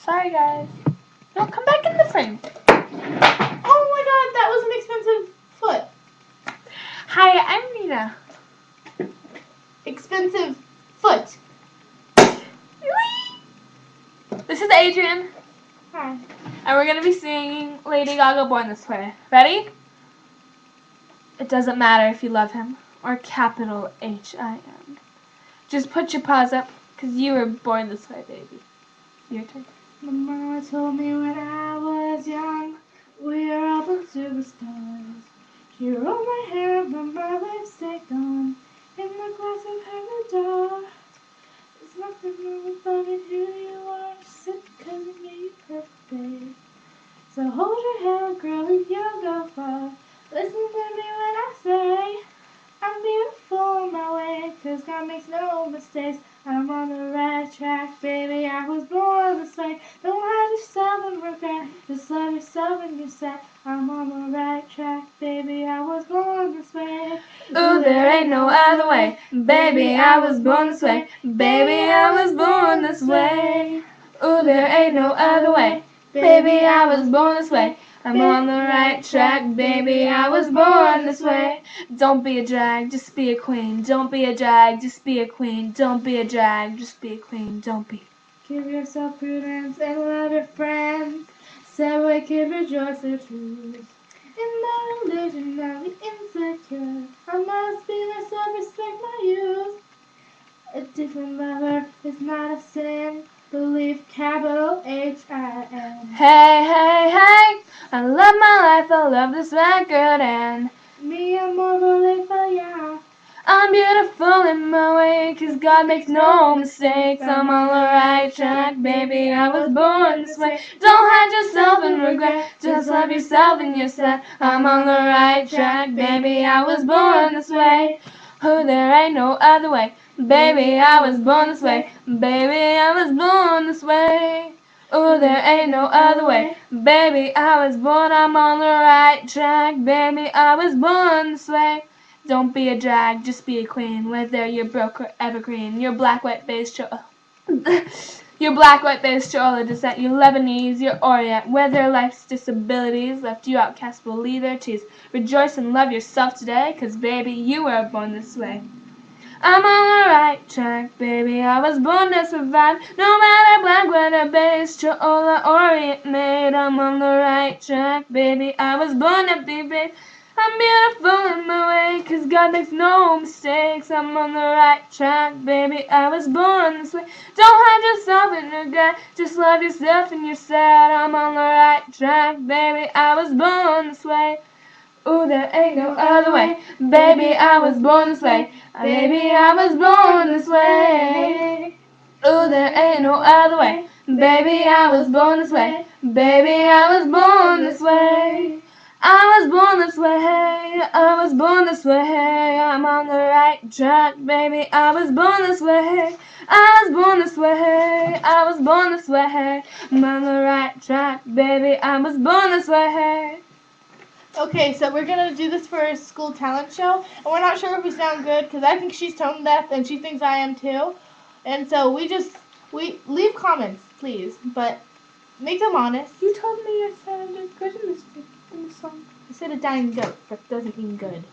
Sorry, guys. No, come back in the frame. Oh my god, that was an expensive foot. Hi, I'm Nina. Expensive foot. This is Adrian. Hi. And we're going to be singing Lady Gaga Born This Way. Ready? It doesn't matter if you love him or capital H-I-M. Just put your paws up because you were born this way, baby. Your turn. My mama told me when I was young, we are all the superstars. She rolled my hair up and my lipstick on, in the glass of her door. There's nothing wrong about it, who you are, just because it made you perfect, babe. So hold your head, girl, and you'll go far. Listen to me when I say I'm beautiful on my way, 'cause God makes no mistakes. I'm on the right track, baby, I was born this way. Don't hide yourself and regret, just love yourself and you're set. I'm on the right track, baby, I was born this way. Ooh, there ain't no other way. Baby, I was born this way. Baby, I was born this way. Ooh, there ain't no other way. Baby, I was born this way. I'm on the right track, baby, I was born this way. Don't be a drag, just be a queen. Don't be a drag, just be a queen. Don't be a drag, just be a queen. Don't be. Give yourself prudence and love your friends. Separate, keep your joys their truth. In the illusion of the insecure, I must be myself, respect my youth. A different lover is not a sin. Believe capital H-I-M. Hey, hey, hey, I love my life, I love this record, and Mi amor, voleva ya. I'm beautiful in my way, 'cause God makes no mistakes. I'm on the right track, baby, I was born this way. Don't hide yourself and regret, just love yourself and you're set. I'm on the right track, baby, I was born this way. Oh, there ain't no other way, baby, I was born this way. Baby, I was born this way. Oh, there ain't no other way, baby, I was born, I'm on the right track, baby, I was born this way. Don't be a drag, just be a queen. Whether you're broke or evergreen, you're black, white, beige, you're black, white, beige, Chola descent, you're Lebanese, you're Orient. Whether life's disabilities left you outcast, will leave their teeth. Rejoice and love yourself today, 'cause baby, you were born this way. I'm on the right track, baby, I was born to survive. No matter black, white, or beige, Chola, Orient, made. I'm on the right track, baby, I was born to be big. I'm beautiful in my way, 'cause God makes no mistakes. I'm on the right track, baby, I was born this way. Don't hide yourself in regret, just love yourself and you're sad. I'm on the right track, baby, I was born this way. Ooh, there ain't no other way, baby, I was born this way. Baby, I was born this way. Ooh, there ain't no other way, baby, I was born this way. Baby, I was born this way. I was born this way, I was born this way. I'm on the right track, baby, I was born this way. I was born this way, I was born this way. I'm on the right track, baby, I was born this way. Okay, so we're gonna do this for a school talent show, and we're not sure if we sound good because I think she's tone deaf and she thinks I am too, and so we leave comments, please, but make them honest. You told me I sounded good in this song. I said a dying goat. That doesn't mean good.